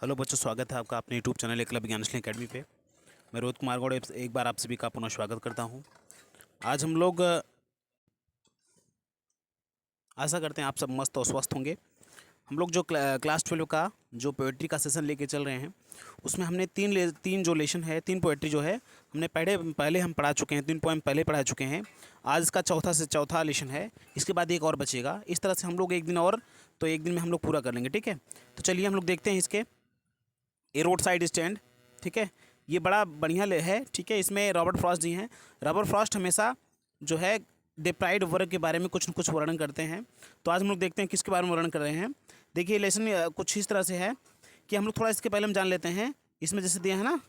Hello बच्चों, स्वागत है आपका अपने यूट्यूब चैनल एकलव्य ज्ञानशली अकेडमी पे। मैं रोहित कुमार गौड़ एक बार आप सभी का पुनः स्वागत करता हूं। आज हम लोग आशा करते हैं आप सब मस्त और स्वस्थ होंगे। हम लोग जो क्लास 12 का जो पोएट्री का सेशन लेके चल रहे हैं, उसमें हमने तीन जो लेसन है, तीन पोएट्री जो है हमने पहले हम पढ़ा चुके हैं, 3 पोएम पहले पढ़ा चुके हैं। आज इसका चौथा लेसन है। इसके बाद एक और बचेगा। इस तरह से हम लोग एक दिन में हम लोग पूरा कर लेंगे, ठीक है। तो चलिए हम लोग देखते हैं इसके ए रोड साइड स्टैंड, ठीक है। ये बड़ा बढ़िया है, ठीक है। इसमें रॉबर्ट फ्रॉस्ट जी हैं। रॉबर्ट फ्रॉस्ट हमेशा जो है डिप्राइव्ड वर्ग के बारे में कुछ न कुछ वर्णन करते हैं। तो आज हम लोग देखते हैं किसके बारे में वर्णन कर रहे हैं। देखिए लेसन कुछ इस तरह से है कि हम लोग थोड़ा इसके पहले हम जान लेते हैं। इसमें जैसे दिया है ना,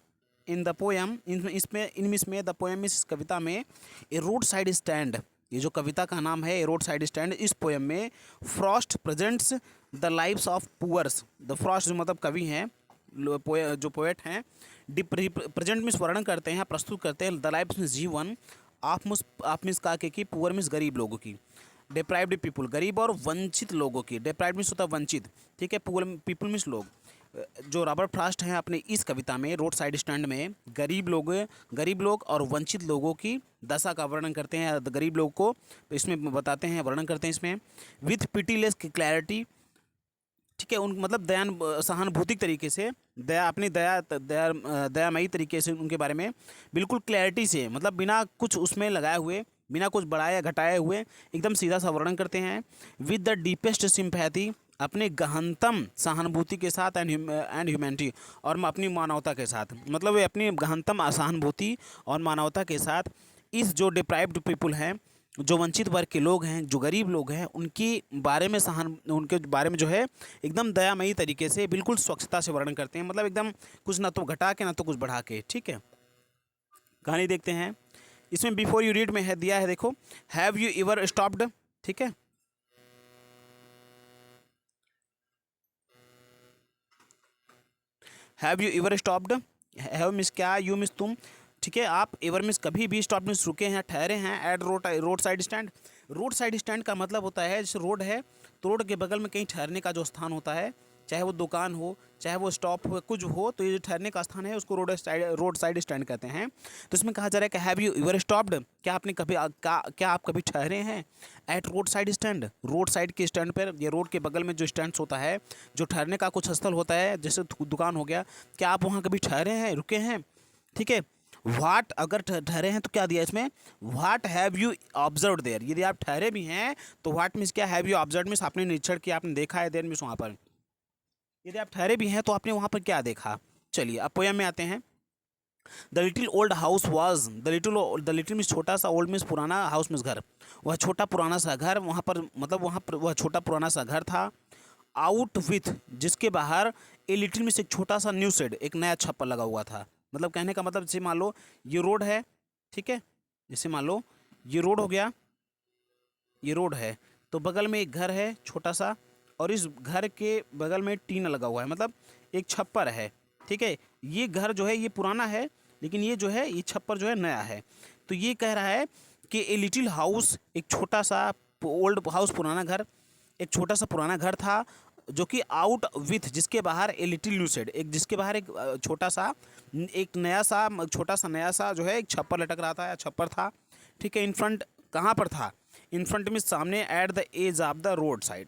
इन द पोएम, इसमें द पोएम, इस कविता में ए रोड साइड स्टैंड, ये जो कविता का नाम है ए रोड साइड स्टैंड, इस पोएम में Frost presents the lives of poors. The Frost जो मतलब कवि हैं, जो पोएट हैं, प्रेजेंट में वर्णन करते हैं, प्रस्तुत करते हैं द लाइफ में जीवन आप मिस का के पुअर मिस गरीब लोगों की, डिप्राइव्ड पीपुल गरीब और वंचित लोगों की। डिप्राइव्ड मिस होता है वंचित, ठीक है। पुअर पीपुल मिस लोग। जो रॉबर्ट फ्रॉस्ट हैं अपने इस कविता में रोड साइड स्टैंड में गरीब लोग और वंचित लोगों की दशा का वर्णन करते हैं। गरीब लोग को इसमें बताते हैं, वर्णन करते हैं इसमें विथ पिटीलेस क्लैरिटी, ठीक है। उन मतलब सहानुभूतिक तरीके से, दयामयी तरीके से उनके बारे में बिल्कुल क्लैरिटी से, मतलब बिना कुछ उसमें लगाए हुए, बिना कुछ बढ़ाए घटाए हुए एकदम सीधा सा वर्णन करते हैं। विद द डीपेस्ट सिंपैथी, अपने गहनतम सहानुभूति के साथ, एंड ह्यूमैनिटी, और अपनी मानवता के साथ, मतलब वे अपनी गहनतम सहानुभूति और मानवता के साथ इस जो डिप्राइव्ड पीपुल हैं, जो वंचित वर्ग के लोग हैं, जो गरीब लोग हैं, उनके बारे में जो है एकदम दयामयी तरीके से बिल्कुल स्वच्छता से वर्णन करते हैं। मतलब एकदम कुछ ना तो घटा के ना तो कुछ बढ़ा के, ठीक है। कहानी देखते हैं। इसमें बिफोर यू रीड में है दिया है, देखो, हैव यू एवर स्टॉप्ड, ठीक है। Have you ever stopped, have miss क्या, यू मिस तुम, ठीक है। आप एवर मिस कभी भी, स्टॉप मिस रुके हैं, ठहरे हैं, at road side stand. Road side stand का मतलब होता है जैसे रोड है तो रोड के बगल में कहीं ठहरने का जो स्थान होता है, चाहे वो दुकान हो, चाहे वो स्टॉप हो, कुछ हो, तो ये जो ठहरने का स्थान है उसको रोड साइड स्टैंड कहते हैं। तो इसमें कहा जा रहा है कि हैव यू एवर स्टॉप्ड, क्या आपने कभी क्या आप कभी ठहरे हैं at road side stand, roadside के स्टैंड पर, ये रोड के बगल में जो स्टैंड होता है, जो ठहरने का कुछ स्थल होता है, जैसे दुकान हो गया, क्या आप वहाँ कभी ठहरे हैं, रुके हैं, ठीक है। वाट, अगर ठहरे हैं तो क्या दिया इसमें, what have you observe there, यदि आप ठहरे भी हैं तो वाट मीन्स क्या, हैव यू ऑब्जर्व मीन्स आपने निरीक्षण किया, आपने देखा है, देर मीन्स वहाँ पर, यदि आप ठहरे भी हैं तो आपने वहाँ पर क्या देखा। चलिए अब पोयम में आते हैं। The little old house was, the little means छोटा सा, ओल्ड मीन्स पुराना, हाउस मीन्स घर, वह छोटा पुराना सा घर, वहाँ पर मतलब वहाँ पर वह छोटा पुराना सा घर था। आउट विथ, जिसके बाहर, ए लिटिल मीन्स एक छोटा सा न्यू शेड, एक नया छप्पर लगा हुआ था। मतलब कहने का मतलब, जैसे मान लो ये रोड है, ठीक है, जैसे मान लो ये रोड हो गया, ये रोड है, तो बगल में एक घर है छोटा सा, और इस घर के बगल में टीना लगा हुआ है, मतलब एक छप्पर है, ठीक है। ये घर जो है ये पुराना है, लेकिन ये जो है ये छप्पर जो है नया है। तो ये कह रहा है कि ए लिटिल हाउस, एक छोटा सा ओल्ड हाउस, पुराना घर, एक छोटा सा पुराना घर था, जो कि आउट विथ, जिसके बाहर ए लिटिल न्यू शेड, एक जिसके बाहर एक छोटा सा, एक नया सा, छोटा सा नया सा जो है एक छप्पर लटक रहा था या छप्पर था, ठीक है। इन फ्रंट, कहाँ पर था, इन फ्रंट में सामने, at the edge of the roadside,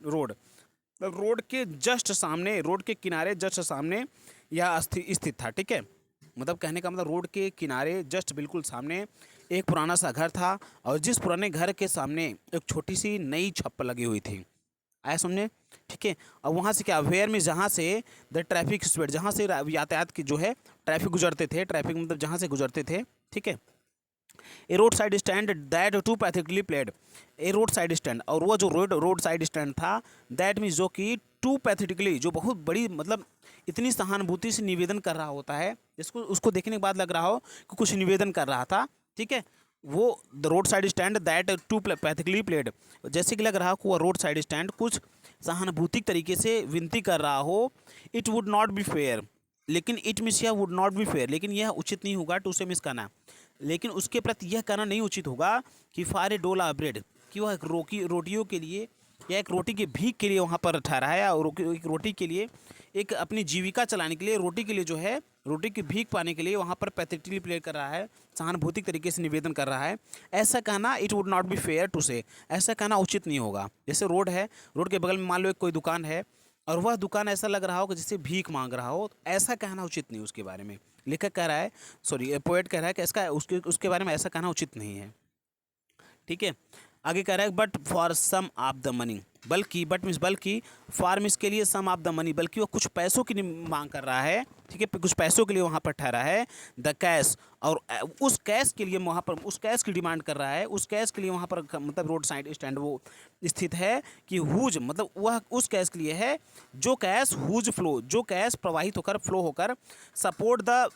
road के जस्ट सामने, रोड के किनारे जस्ट सामने यह स्थित था, ठीक है। मतलब कहने का मतलब रोड के किनारे जस्ट बिल्कुल सामने एक पुराना सा घर था, और जिस पुराने घर के सामने एक छोटी सी नई छप्पर लगी हुई थी। आया समझे, ठीक है। और वहाँ से क्या, वेयर में, जहाँ से द ट्रैफिक स्पीड, जहाँ से यातायात की जो है ट्रैफिक गुजरते थे, ट्रैफिक मतलब जहाँ से गुजरते थे, ठीक है। A road side stand that too pathetically played, a road side stand, और वो जो रोड साइड स्टैंड था, दैट मीन्स जो कि टू पैथेटिकली, जो बहुत बड़ी, मतलब इतनी सहानुभूति से निवेदन कर रहा होता है, जिसको उसको देखने के बाद लग रहा हो कि कुछ निवेदन कर रहा था, ठीक है। वो the road side stand that too pathetically played, जैसे कि लग रहा हो कि वह रोड साइड स्टैंड कुछ सहानुभूतिक तरीके से विनती कर रहा हो। It would not be fair, लेकिन इट मीन्स यह वुड नॉट बी फेयर, लेकिन यह उचित नहीं होगा, टू से मिस करना, लेकिन उसके प्रति यह कहना नहीं उचित होगा कि फॉर ए डोला ब्रेड, कि वह रोटियों के लिए या एक रोटी की भीख के लिए वहाँ पर ठहरा है, और एक रोटी के लिए, एक अपनी जीविका चलाने के लिए, रोटी के लिए जो है, रोटी की भीख पाने के लिए वहाँ पर पैथेटिकली प्ले कर रहा है, सहानुभूतिक तरीके से निवेदन कर रहा है, ऐसा कहना it would not be fair to say, ऐसा कहना उचित नहीं होगा। जैसे रोड है, रोड के बगल में मान लो एक कोई दुकान है, और वह दुकान ऐसा लग रहा हो कि जैसे भीख मांग रहा हो, तो ऐसा कहना उचित नहीं उसके बारे में। लेखक कह रहा है, सॉरी पोएट कह रहा है कि इसका उसके बारे में ऐसा कहना उचित नहीं है। ठीक है, आगे कह रहा है but for some of the money, बल्कि बट मीन्स बल्कि, फॉर मीन्स के लिए, सम ऑफ द मनी बल्कि वो कुछ पैसों की मांग कर रहा है। ठीक है, कुछ पैसों के लिए वहाँ पर ठहरा है, द कैश, और उस कैश के लिए वहाँ पर, उस कैश की डिमांड कर रहा है, उस कैश के लिए वहाँ पर मतलब रोड साइड स्टैंड वो स्थित है कि हुज मतलब वह उस कैश के लिए है जो कैश हुज फ्लो, जो कैश प्रवाहित होकर फ्लो होकर support the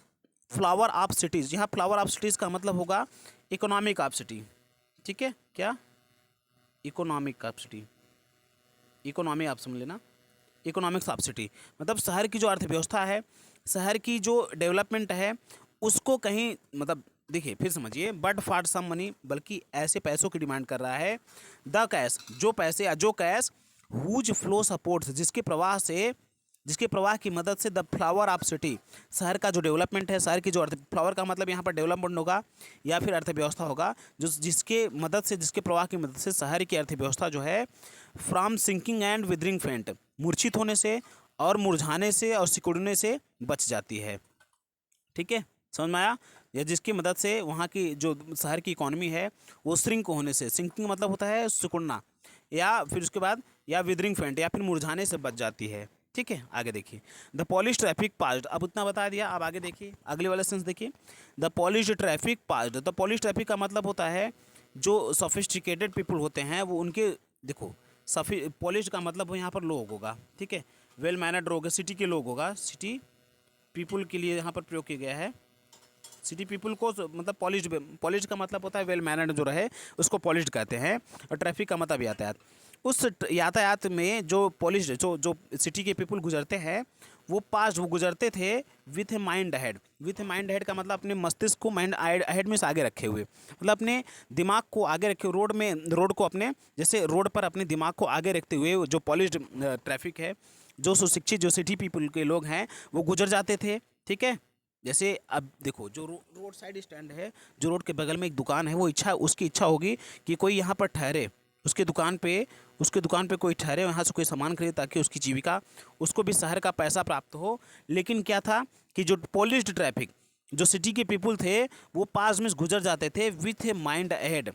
flower of cities. यहाँ फ्लावर ऑफ सिटीज़ का मतलब होगा इकोनॉमिक ऑफ सिटी। ठीक है, क्या इकोनॉमिक ऑफ सिटी, इकोनॉमी आप समझ लेना, इकोनॉमिक्स ऑफ सिटी मतलब शहर की जो अर्थव्यवस्था है, शहर की जो डेवलपमेंट है, उसको कहीं मतलब देखिए फिर समझिए, बट फॉर सम मनी बल्कि ऐसे पैसों की डिमांड कर रहा है, द कैश जो पैसे या जो कैश, हुज फ्लो सपोर्ट्स जिसके प्रवाह की मदद से द फ्लावर ऑफ सिटी शहर का जो डेवलपमेंट है, शहर की जो अर्थ, फ्लावर का मतलब यहाँ पर डेवलपमेंट होगा या फिर अर्थव्यवस्था होगा, जो जिसके मदद से, जिसके प्रवाह की मदद से शहर की अर्थव्यवस्था जो है फ्रॉम सिंकिंग एंड विदरिंग फेंट, मूर्छित होने से और मुरझाने से और सिकुड़ने से बच जाती है। ठीक है, समझ में आया? या जिसकी मदद से वहाँ की जो शहर की इकॉनमी है वो श्रिंक होने से, सिंकिंग मतलब होता है सिकुड़ना, या फिर उसके बाद या विदरिंग फेंट या फिर मुरझाने से बच जाती है। ठीक है, आगे देखिए, द पॉलिश ट्रैफिक पास्ड, अब उतना बता दिया, अब आगे देखिए अगले वाला सेंस देखिए, the polish traffic passed. The polish traffic का मतलब होता है जो सोफिस्टिकेटेड पीपल होते हैं वो उनके, देखो पॉलिश का मतलब यहाँ पर लोग होगा। ठीक है, वेल मैनर्ड होगा, सिटी के लोग होगा, सिटी पीपल के लिए यहाँ पर प्रयोग किया गया है। सिटी पीपल को मतलब पॉलिश का मतलब होता है वेल मैनर्ड जो रहे उसको पॉलिश्ड कहते हैं, और ट्रैफिक का मतलब यातायात। उस यातायात में जो पॉलिश जो सिटी के पीपल गुजरते हैं वो गुजरते थे with a mind ahead. With a mind ahead का मतलब अपने मस्तिष्क को, माइंड अहेड में से आगे रखे हुए, मतलब अपने दिमाग को आगे रखे, रोड को अपने, जैसे रोड पर अपने दिमाग को आगे रखते हुए जो पॉलिश्ड ट्रैफिक है, जो सुशिक्षित जो सिटी पीपल के लोग हैं वो गुजर जाते थे। ठीक है, जैसे अब देखो जो रोड साइड स्टैंड है, जो रोड के बगल में एक दुकान है, वो उसकी इच्छा होगी कि कोई यहाँ पर ठहरे, उसके दुकान पे कोई ठहरे, यहाँ से कोई सामान खरीदे ताकि उसकी जीविका, उसको भी शहर का पैसा प्राप्त हो। लेकिन क्या था कि जो पॉलिश्ड ट्रैफिक, जो सिटी के पीपल थे वो पास में गुजर जाते थे विथ ए माइंड अहेड,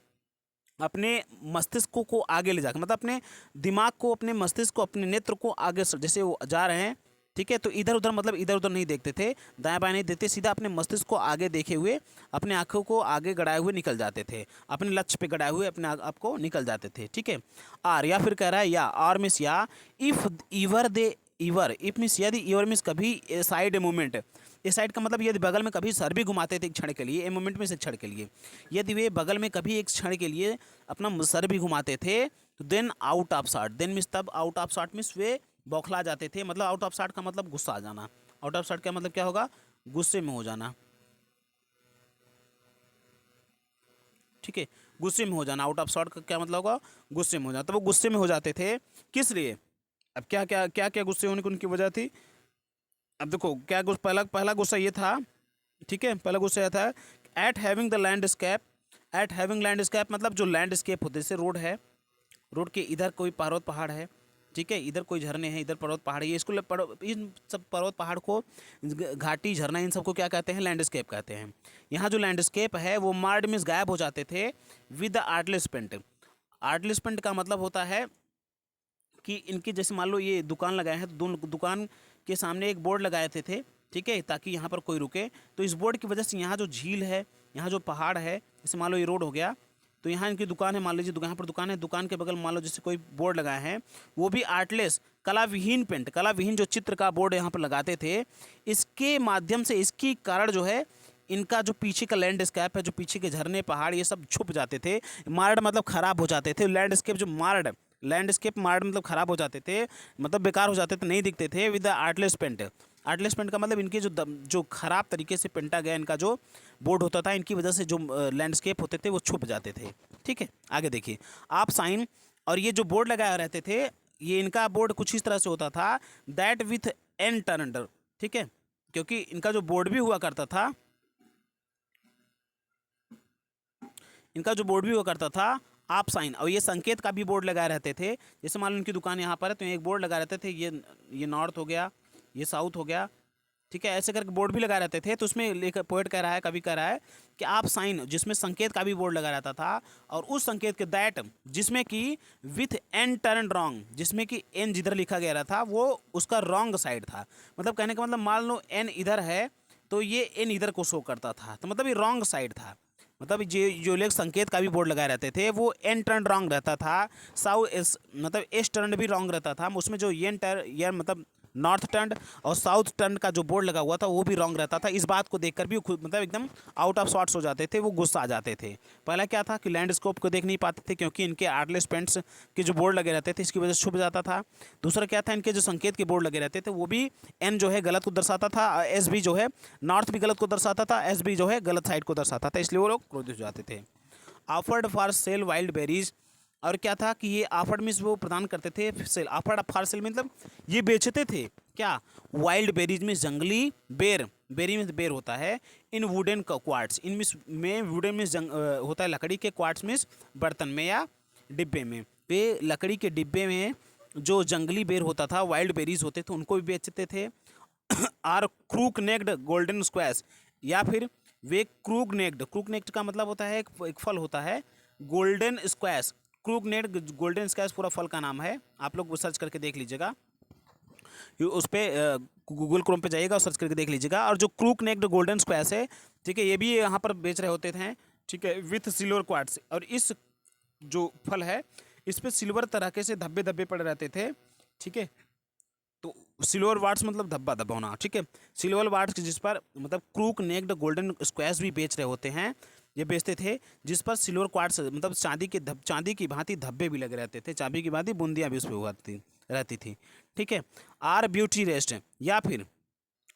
अपने मस्तिष्क को आगे ले जाकर, मतलब अपने दिमाग को, अपने मस्तिष्क को, अपने नेत्र को आगे, जैसे वो जा रहे हैं, ठीक है, तो इधर उधर मतलब इधर उधर नहीं देखते थे, दाएं बाएं नहीं देखते, सीधा अपने मस्तिष्क को आगे देखे हुए, अपने आँखों को आगे गड़ाए हुए निकल जाते थे, अपने लक्ष्य पे गड़ाए हुए अपने आप को निकल जाते थे। ठीक है, आर या फिर कह रहा है या, आर मिस या, इफ ईवर दे ईवर, इफ मिस यदि, ईवर मिस कभी, साइड ए मूवमेंट, इस साइड का मतलब यदि बगल में कभी सर भी घुमाते थे एक क्षण के लिए, ए मोमेंट में से क्षण के लिए, यदि वे बगल में कभी एक क्षण के लिए अपना सर भी घुमाते थे, तो then out of shot, then miss तब आउट ऑफ शॉट मिस वे बौखला जाते थे, मतलब आउट ऑफ शॉट का मतलब गुस्सा आ जाना, आउट ऑफ शॉट का मतलब क्या होगा, गुस्से में हो जाना। ठीक है, गुस्से में हो जाना, आउट ऑफ शॉट का क्या मतलब होगा, गुस्से में हो जाना। तो वो गुस्से में हो जाते थे, किस लिए, अब क्या गुस्से होने की उनकी वजह थी। अब देखो क्या पहला गुस्सा ये था, ठीक है, पहला गुस्सा यह था eight having the landscape, eight having landscape मतलब जो लैंडस्केप होते, जैसे रोड है, रोड के इधर कोई पर्वत पहाड़ है, ठीक है, इधर कोई झरने हैं, इधर पर्वत पहाड़ है, ये इसको इन सब पर्वत पहाड़ को, घाटी झरना, इन सबको क्या कहते हैं, लैंडस्केप कहते हैं। यहाँ जो लैंडस्केप है वो मार्ड में गायब हो जाते थे with the artless paint. Artless paint का मतलब होता है कि इनकी, जैसे मान लो ये दुकान लगाए हैं, तो दुकान के सामने एक बोर्ड लगाए थे, ठीक है, ताकि यहाँ पर कोई रुके, तो इस बोर्ड की वजह से यहाँ जो झील है, यहाँ जो पहाड़ है, जैसे मान लो ये रोड हो गया, तो यहाँ इनकी दुकान है, मान लीजिए यहाँ पर दुकान है, दुकान के बगल मान लो जैसे कोई बोर्ड लगाए हैं, वो भी आर्टलेस, कलाविहीन पेंट, कलाविहीन जो चित्र का बोर्ड यहाँ पर लगाते थे, इसके माध्यम से, इसकी कारण जो है, इनका जो पीछे का लैंडस्केप है, जो पीछे के झरने पहाड़ ये सब छुप जाते थे, मार्ड मतलब खराब हो जाते थे, लैंडस्केप जो मार्ड, लैंडस्केप मार्ड मतलब खराब हो जाते थे, मतलब बेकार हो जाते थे, नहीं दिखते थे with the artless paint. Artless paint का मतलब इनके जो खराब तरीके से पेंटा गया इनका जो बोर्ड होता था, इनकी वजह से जो लैंडस्केप होते थे वो छुप जाते थे। ठीक है, आगे देखिए, आप साइन और ये जो बोर्ड लगाए रहते थे, ये इनका बोर्ड कुछ इस तरह से होता था, दैट विथ एन टर्नड, ठीक है, क्योंकि इनका जो बोर्ड भी हुआ करता था, इनका जो बोर्ड भी हुआ करता था आप साइन, और ये संकेत का भी बोर्ड लगाए रहते थे। जैसे मान लो उनकी दुकान यहाँ पर है तो एक बोर्ड लगा रहते थे, ये नॉर्थ हो गया, ये साउथ हो गया, ठीक है, ऐसे करके बोर्ड भी लगा रहते थे। तो उसमें लेकर पोएट कह रहा है, कवि कह रहा है कि आप साइन, जिसमें संकेत का भी बोर्ड लगा रहता था, और उस संकेत के दैट, जिसमें कि विथ एन टर्न रॉन्ग, जिसमें कि एन जिधर लिखा गया रहा था वो उसका रॉन्ग साइड था। मतलब कहने का मतलब मान लो एन इधर है तो ये एन इधर को शो करता था, तो मतलब ये रॉन्ग साइड था। मतलब जो लोग संकेत का भी बोर्ड लगाए रहते थे वो एन टर्न रॉन्ग रहता था, साउ एस मतलब एस टर्न भी रॉन्ग रहता था। उसमें जो ये मतलब नॉर्थ टर्न और साउथ टर्न का जो बोर्ड लगा हुआ था वो भी रॉन्ग रहता था। इस बात को देखकर भी खुद मतलब एकदम आउट ऑफ सॉर्ट्स हो जाते थे, वो गुस्सा आ जाते थे। पहला क्या था कि लैंडस्केप को देख नहीं पाते थे क्योंकि इनके आर्टलेस पेंट्स के जो बोर्ड लगे रहते थे इसकी वजह से छुप जाता था। दूसरा क्या था, इनके जो संकेत के बोर्ड लगे रहते थे वो भी एन जो है गलत को दर्शाता था, एस भी जो है नॉर्थ भी गलत को दर्शाता था, एस भी जो है गलत साइड को दर्शाता था, इसलिए वो लोग क्रोधित हो जाते थे। Offered for sale wild berries, और क्या था कि ये ऑफर्ड मीन्स वो प्रदान करते थे, सेल ऑफर्ड फॉर सेल मतलब ये बेचते थे क्या, वाइल्ड बेरीज में जंगली बेर, बेरी में बेर होता है, इन वुडन क्वार्ट्स, इन मीन्स में वुडन मीन्स होता है लकड़ी के, क्वार्ट्स मीन्स बर्तन में या डिब्बे में, वे लकड़ी के डिब्बे में जो जंगली बेर होता था, वाइल्ड बेरीज होते थे, उनको भी बेचते थे। Or crook necked golden squash, या फिर वे क्रूक नेक्ड का मतलब होता है एक फल होता है golden squash, crook necked golden squash पूरा फल का नाम है, आप लोग सर्च करके देख लीजिएगा, उस पर गूगल क्रोम पे जाइएगा और सर्च करके देख लीजिएगा। और जो क्रूक नेक्ड गोल्डन स्क्वैश है, ठीक है, ये भी यहाँ पर बेच रहे होते थे, ठीक है, विथ सिल्वर क्वार्ट्स, और इस जो फल है इस पर सिल्वर तरीके से धब्बे धब्बे पड़े रहते थे, ठीक है, तो सिल्वर वार्ड्स मतलब धब्बा धब्बा होना, ठीक है, सिल्वर वार्ड्स जिस पर मतलब क्रूक नेक्ड गोल्डन स्क्वैश भी बेच रहे होते हैं, ये बेचते थे, जिस पर सिल्वर क्वार्ट्स मतलब चांदी की भांति धब्बे भी लगे रहते थे, चांदी की भांति बूंदियाँ भी उस पर रहती थी, ठीक है। आर ब्यूटी रेस्ट, या फिर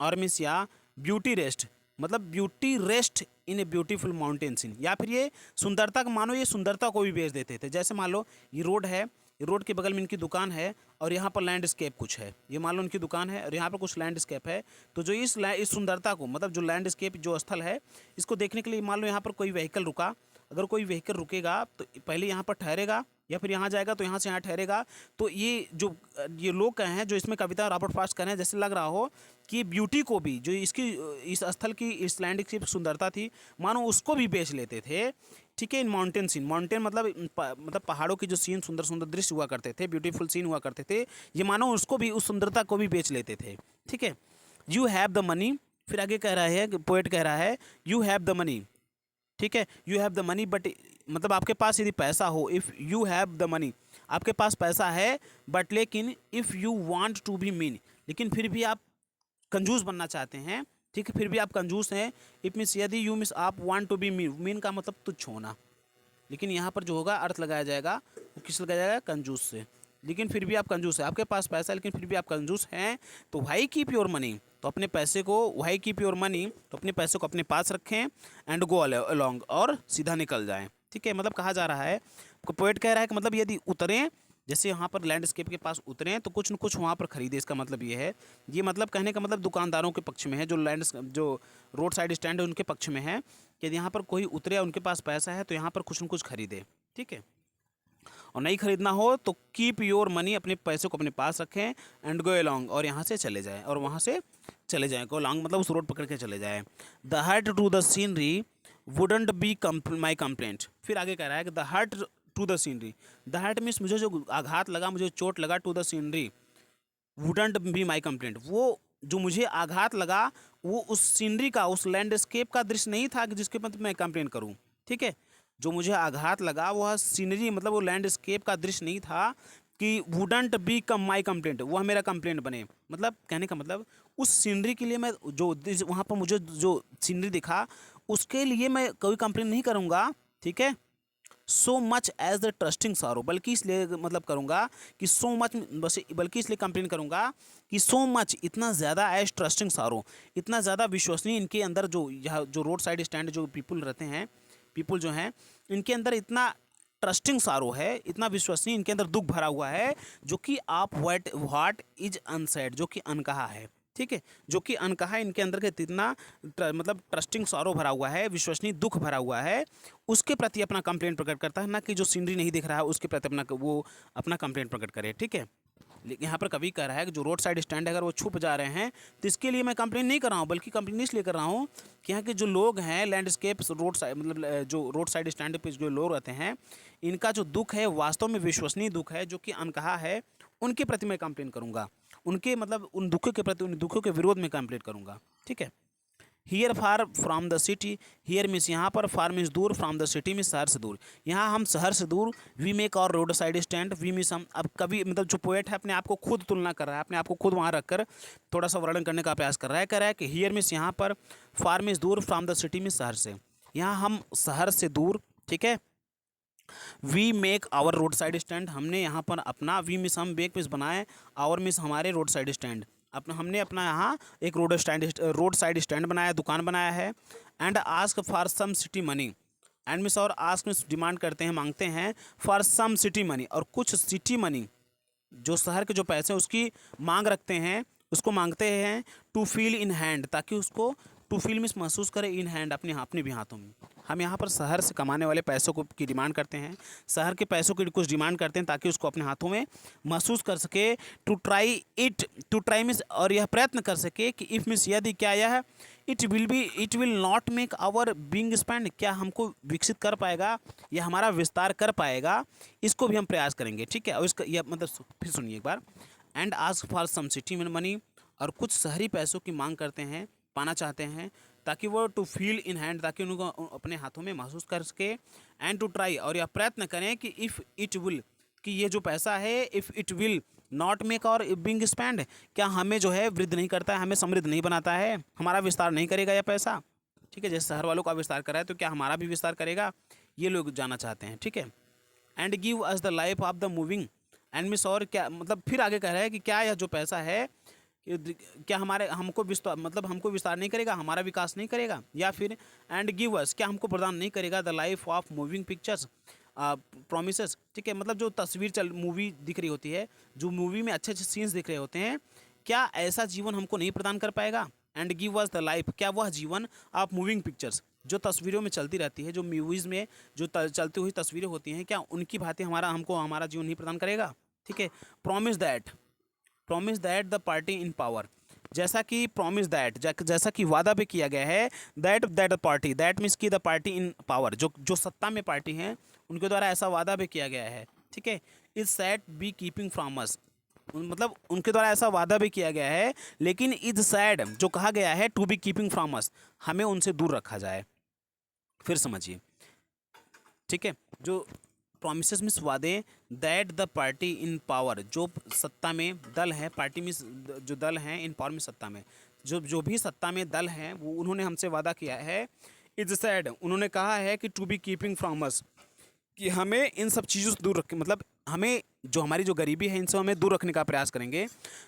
और मीन्स या ब्यूटी रेस्ट मतलब beauty rest in a beautiful mountain scene, या फिर ये सुंदरता का, मानो ये सुंदरता को भी बेच देते थे। जैसे मान लो ये रोड है, ये रोड के बगल में इनकी दुकान है और यहाँ पर लैंडस्केप कुछ है, ये मान लो इनकी दुकान है और यहाँ पर कुछ लैंडस्केप है, तो जो इस सुंदरता को मतलब जो लैंडस्केप जो स्थल है इसको देखने के लिए मान लो यहाँ पर कोई व्हीकल रुका, अगर कोई व्हीकल रुकेगा तो पहले यहाँ पर ठहरेगा या फिर यहाँ जाएगा तो यहाँ से यहाँ ठहरेगा। तो ये लोग कहे हैं जो इसमें कविता रॉबर्ट फ्रॉस्ट कह रहे हैं, जैसे लग रहा हो कि ब्यूटी को भी जो इस स्थल की इस लैंडस्केप की सुंदरता थी मानो उसको भी बेच लेते थे, ठीक है। इन माउंटेन सीन, माउंटेन मतलब पहाड़ों की जो सीन सुंदर सुंदर दृश्य हुआ करते थे, ब्यूटीफुल सीन हुआ करते थे, ये मानो उसको भी उस सुंदरता को भी बेच लेते थे, ठीक है। यू हैव द मनी, फिर आगे कह रहा है पोएट कह रहा है यू हैव द मनी, ठीक है, you have the money but मतलब आपके पास यदि पैसा हो, if you have the money आपके पास पैसा है, बट लेकिन if you want to be mean, लेकिन फिर भी आप कंजूस बनना चाहते हैं, ठीक है, फिर भी आप कंजूस हैं। इफ मीन्स यदि यू मीन्स आप वांट टू बी मीन का मतलब तुच्छ होना, लेकिन यहाँ पर जो होगा अर्थ लगाया जाएगा वो किस लगाया जाएगा, कंजूस से, लेकिन फिर भी आप कंजूस है, आपके पास पैसा है लेकिन फिर भी आप कंजूस हैं, तो वाई कीप योर मनी, तो अपने पैसे को वाई कीप योर मनी, तो अपने पैसे को अपने पास रखें, एंड गो अलोंग और सीधा निकल जाएं, ठीक है। मतलब कहा जा रहा है, पोएट कह रहा है कि मतलब यदि उतरें, जैसे यहाँ पर लैंडस्केप के पास उतरें तो कुछ न कुछ वहाँ पर खरीदे, इसका मतलब ये है, ये मतलब कहने का मतलब दुकानदारों के पक्ष में है, जो रोड साइड स्टैंड है उनके पक्ष में है कि यहाँ पर कोई उतरे, उनके पास पैसा है तो यहाँ पर कुछ न कुछ खरीदे, ठीक है, और नहीं खरीदना हो तो कीप योर मनी, अपने पैसे को अपने पास रखें, एंड गो अलॉन्ग और यहाँ से चले जाएँ, और वहाँ से चले जाएँ, गो अलॉन्ग मतलब उस रोड पकड़ के चले जाएँ। The hurt to the scenery wouldn't be my complaint, फिर आगे कह रहा है कि the hurt to the scenery, the hurt means मुझे जो आघात लगा, मुझे चोट लगा, to the scenery wouldn't be my complaint, वो जो मुझे आघात लगा वो उस सीनरी का, उस लैंडस्केप का दृश्य नहीं था कि जिसके मतलब मैं कंप्लेन करूं, ठीक है। जो मुझे आघात लगा वह सीनरी मतलब वो लैंडस्केप का दृश्य नहीं था कि wouldn't be come my complaint, वह मेरा कंप्लेंट बने, मतलब कहने का मतलब उस सीनरी के लिए मैं जो वहाँ पर मुझे जो सीनरी दिखा उसके लिए मैं कोई कंप्लेन नहीं करूँगा, ठीक है। So much as the trusting sorrow, बल्कि इसलिए मतलब करूँगा कि सो मच, बस बल्कि इसलिए कंप्लेन करूँगा कि सो मच इतना ज़्यादा एज ट्रस्टिंग सारो, इतना ज़्यादा विश्वसनीय इनके अंदर जो यहाँ जो रोड साइड स्टैंड जो पीपल रहते हैं, पीपल जो हैं इनके अंदर इतना ट्रस्टिंग सारो है, इतना विश्वसनीय, इनके अंदर दुख भरा हुआ है, जो कि आप व्हाट इज अनसेड, जो कि अनकहा है, ठीक है, जो कि अनकहा, इनके अंदर के इतना मतलब ट्रस्टिंग सॉरो भरा हुआ है, विश्वसनीय दुख भरा हुआ है, उसके प्रति अपना कंप्लेंट प्रकट करता है, ना कि जो सीनरी नहीं दिख रहा है उसके प्रति अपना वो अपना कंप्लेंट प्रकट करे, ठीक है। लेकिन यहाँ पर कवि कह रहा है कि जो रोड साइड स्टैंड है अगर वो छुप जा रहे हैं तो इसके लिए मैं कंप्लेन नहीं कर रहा हूँ, बल्कि कंप्लेन इसलिए कर रहा हूँ कि यहाँ के जो लोग हैं लैंडस्केप रोड साइड मतलब जो रोड साइड स्टैंड पे जो लोग रहते हैं, इनका जो दुख है वास्तव में विश्वसनीय दुख है, जो कि अनकहा है, उनके प्रति मैं कंप्लेन करूँगा, उनके मतलब उन दुखों के प्रति, उन दुखों के विरोध में कंप्लेन करूँगा, ठीक है। Here far from the city, here means यहाँ पर, फार मीन्स दूर, फ्रॉम द सिटी मीन्स शहर से दूर, यहाँ हम शहर से दूर, we make our road side stand, we means हम, अब कभी मतलब जो पोएट है अपने आप को खुद तुलना कर रहा है, अपने आप को खुद वहाँ रखकर थोड़ा सा वर्णन करने का प्रयास कर रहा है, कह रहा है कि हियर मीन्स यहाँ पर, फार मीन्स दूर, फ्रॉम द सिटी मीन्स शहर से, यहाँ हम शहर से दूर, ठीक है। We make our road side stand, हमने यहाँ पर अपना, वी मिस हम, मेक मिस बनाए, आवर मिस हमारे रोड साइड स्टैंड, अपना हमने अपना यहाँ एक रोड साइड स्टैंड बनाया, दुकान बनाया है। And ask for some city money, and miss और आस्क मिस डिमांड करते हैं, मांगते हैं, फॉर सम सिटी मनी, और कुछ सिटी मनी जो शहर के जो पैसे हैं उसकी मांग रखते हैं, उसको मांगते हैं, टू फील इन हैंड, ताकि उसको, टू फील मीन्स महसूस करे, इन हैंड अपने भी हाथों में। हम यहाँ पर शहर से कमाने वाले पैसों को की डिमांड करते हैं, शहर के पैसों की कुछ डिमांड करते हैं ताकि उसको अपने हाथों में महसूस कर सके, टू ट्राई मीन्स और यह प्रयत्न कर सके कि इफ़ मीन्स यदि, क्या यह, it will not make our being spend, क्या हमको विकसित कर पाएगा या हमारा विस्तार कर पाएगा, इसको भी हम प्रयास करेंगे, ठीक है। और इसका यह मतलब फिर सुनिए एक बार, and ask for some city money, और कुछ शहरी पैसों की मांग करते हैं, पाना चाहते हैं, ताकि वो टू फील इन हैंड, ताकि उनको अपने हाथों में महसूस कर सके, एंड टू ट्राई और यह प्रयत्न करें कि इफ़ इट विल, कि ये जो पैसा है, if it will not make और बिंग स्पेंड, क्या हमें जो है वृद्ध नहीं करता है, हमें समृद्ध नहीं बनाता है, हमारा विस्तार नहीं करेगा यह पैसा, ठीक है। जैसे शहर वालों का विस्तार कर रहा है तो क्या हमारा भी विस्तार करेगा, ये लोग जानना चाहते हैं, ठीक है। And give us the life of the moving, and miss और क्या मतलब फिर आगे कह रहा है कि क्या यह जो पैसा है क्या हमारे हमको विस्तार मतलब हमको विस्तार नहीं करेगा, हमारा विकास नहीं करेगा, या फिर एंड गिव अस, क्या हमको प्रदान नहीं करेगा the life of moving pictures promises, ठीक है। मतलब जो तस्वीर मूवी दिख रही होती है, जो मूवी में अच्छे अच्छे सीन्स दिख रहे होते हैं, क्या ऐसा जीवन हमको नहीं प्रदान कर पाएगा। And give us the life, क्या वह जीवन ऑफ मूविंग पिक्चर्स, जो तस्वीरों में चलती रहती है, जो मूवीज़ में जो चलती हुई तस्वीरें होती हैं, क्या उनकी भांति हमारा जीवन नहीं प्रदान करेगा, ठीक है। Promise that the party in power, जैसा कि प्रॉमिस दैट, जैसा कि वादा भी किया गया है, दैट पार्टी, दैट मीन्स की द पार्टी इन पावर, जो सत्ता में पार्टी हैं उनके द्वारा ऐसा वादा भी किया गया है, ठीक है। Is sat be keeping from us, मतलब उनके द्वारा ऐसा वादा भी किया गया है, लेकिन इज सैड जो कहा गया है to be keeping from us, हमें उनसे दूर रखा जाए। फिर समझिए, ठीक है। जो प्रोमिसेस मीन्स वादे, that the party in power, जो सत्ता में दल है, पार्टी मीन्स जो दल हैं, इन पावर में सत्ता में, जो भी सत्ता में दल हैं, वो उन्होंने हमसे वादा किया है। इज सैड, उन्होंने कहा है कि to be keeping from us, कि हमें इन सब चीज़ों से दूर रखें, मतलब हमें जो हमारी जो गरीबी है इनसे हमें दूर रखने का प्रयास करेंगे,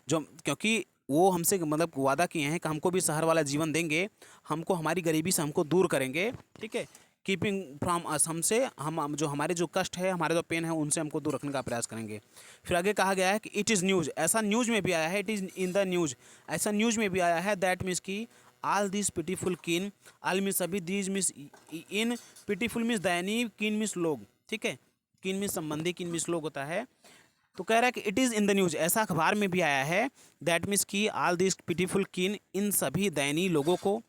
जो क्योंकि वो हमसे मतलब वादा किए हैं कि हमको भी शहर वाला जीवन देंगे, हमको हमारी गरीबी से हमको दूर करेंगे, ठीक है। कीपिंग फ्रॉम अस, हमसे हम जो हमारे जो कष्ट है, हमारे जो पेन है, उनसे हमको दूर रखने का प्रयास करेंगे। फिर आगे कहा गया है कि इट इज़ न्यूज़, ऐसा न्यूज़ में भी आया है, it is in the news, ऐसा न्यूज़ में भी आया है, दैट मीन्स की ऑल दिस पिटीफुल कीन, ऑल मीन्स सभी, these means in, pitiful means दयनीय, कीन मीन्स लोग, ठीक है। कीन मीन्स संबंधी, कीन मीन्स लोग होता है। तो कह रहा है कि it is in the news, ऐसा अखबार में भी आया है, दैट मीन्स की ऑल दिस पिटीफुल कीन, इन सभी दयनीय लोगों को,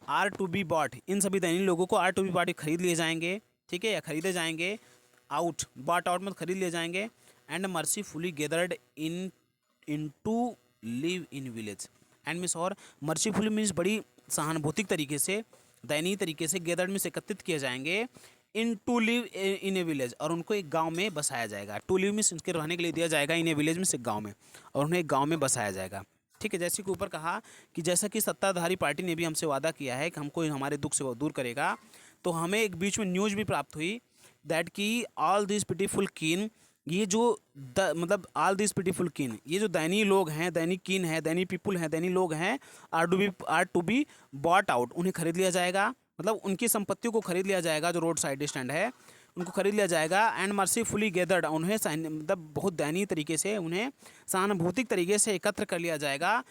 आर टू बी बॉट, इन सभी दयनीय लोगों को आर टू बी बॉट खरीद लिए जाएंगे, ठीक है, या खरीदे जाएंगे, आउट बॉट आउट मतलब खरीद लिए जाएंगे, and mercifully gathered in to live in village, and means और मर्सीफुली मीन्स बड़ी सहानुभूतिक तरीके से, दयनीय तरीके से, गेदर्ड में से एकत्रित किए जाएंगे, in to live in a village, और उनको एक गांव में बसाया जाएगा। टू लिव मीन्स इनके रहने के लिए दिया जाएगा, इन ए विलेज मीन्स एक गांव में, और उन्हें एक गांव में बसाया जाएगा, ठीक है। जैसे कि ऊपर कहा कि जैसा कि सत्ताधारी पार्टी ने भी हमसे वादा किया है कि हमको हमारे दुख से वो दूर करेगा, तो हमें एक बीच में न्यूज़ भी प्राप्त हुई, दैट कि ऑल दिस पिटीफुल कीन, ये जो मतलब ऑल दिस पिटीफुल कीन, ये जो दयनीय लोग हैं, दयनीय कीन है, दयनीय पीपुल हैं, दयनीय लोग हैं, are to be bought out, उन्हें खरीद लिया जाएगा, मतलब उनकी संपत्तियों को खरीद लिया जाएगा, जो रोड साइड स्टैंड है उनको खरीद लिया जाएगा। एंड मर्सीफुली गैदर्ड, उन्हें मतलब बहुत दयनीय तरीके से, उन्हें सहानुभूतिक तरीके से एकत्र कर लिया जाएगा।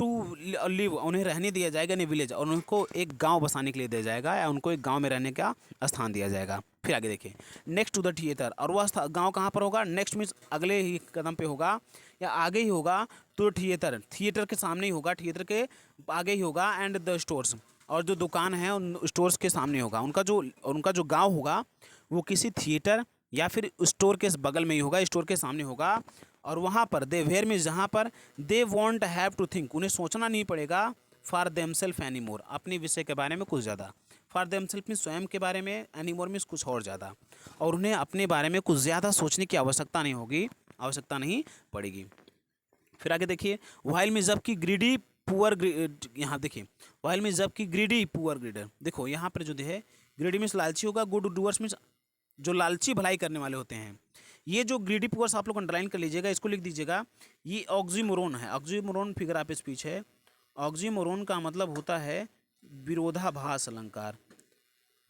टू लिव, उन्हें रहने दिया जाएगा इन विलेज, और उनको एक गांव बसाने के लिए दिया जाएगा, या उनको एक गांव में रहने का स्थान दिया जाएगा। फिर आगे देखिए, नेक्स्ट टू द थिएटर, और वह गांव कहाँ पर होगा, नेक्स्ट मीन्स अगले ही कदम पे होगा या आगे ही होगा। तो थिएटर, थिएटर के सामने ही होगा, थिएटर के आगे ही होगा। एंड द स्टोर्स, और जो दुकान है उन स्टोर्स के सामने होगा। उनका जो गांव होगा वो किसी थिएटर या फिर स्टोर के बगल में ही होगा, स्टोर के सामने होगा। और वहाँ पर दे वेयर मीन्स जहाँ पर they won't have to think, उन्हें सोचना नहीं पड़ेगा फॉर देमसेल्फ एनी मोर, अपने विषय के बारे में कुछ ज़्यादा। फॉर देमसेल्फ मीन्स स्वयं के बारे में, एनी मोर मीन्स कुछ और ज़्यादा, और उन्हें अपने बारे में कुछ ज़्यादा सोचने की आवश्यकता नहीं होगी, आवश्यकता नहीं पड़ेगी। फिर आगे देखिए, वाइल में जबकि ग्रीडी पुअर, यहाँ देखिए वाइल में जबकि ग्रीडी पुअर ग्रीडर, देखो यहाँ पर जो है ग्रीडी मीन्स लालची होगा, गुड डूअर्स मीन्स जो लालची भलाई करने वाले होते हैं। ये जो ग्रीडी पुअर्स आप लोग अंडरलाइन कर लीजिएगा, इसको लिख दीजिएगा, ये ऑक्सीमोरोन है। ऑक्सीमोरोन फिगर ऑफ स्पीच है। ऑक्सीमोरोन का मतलब होता है विरोधाभास अलंकार।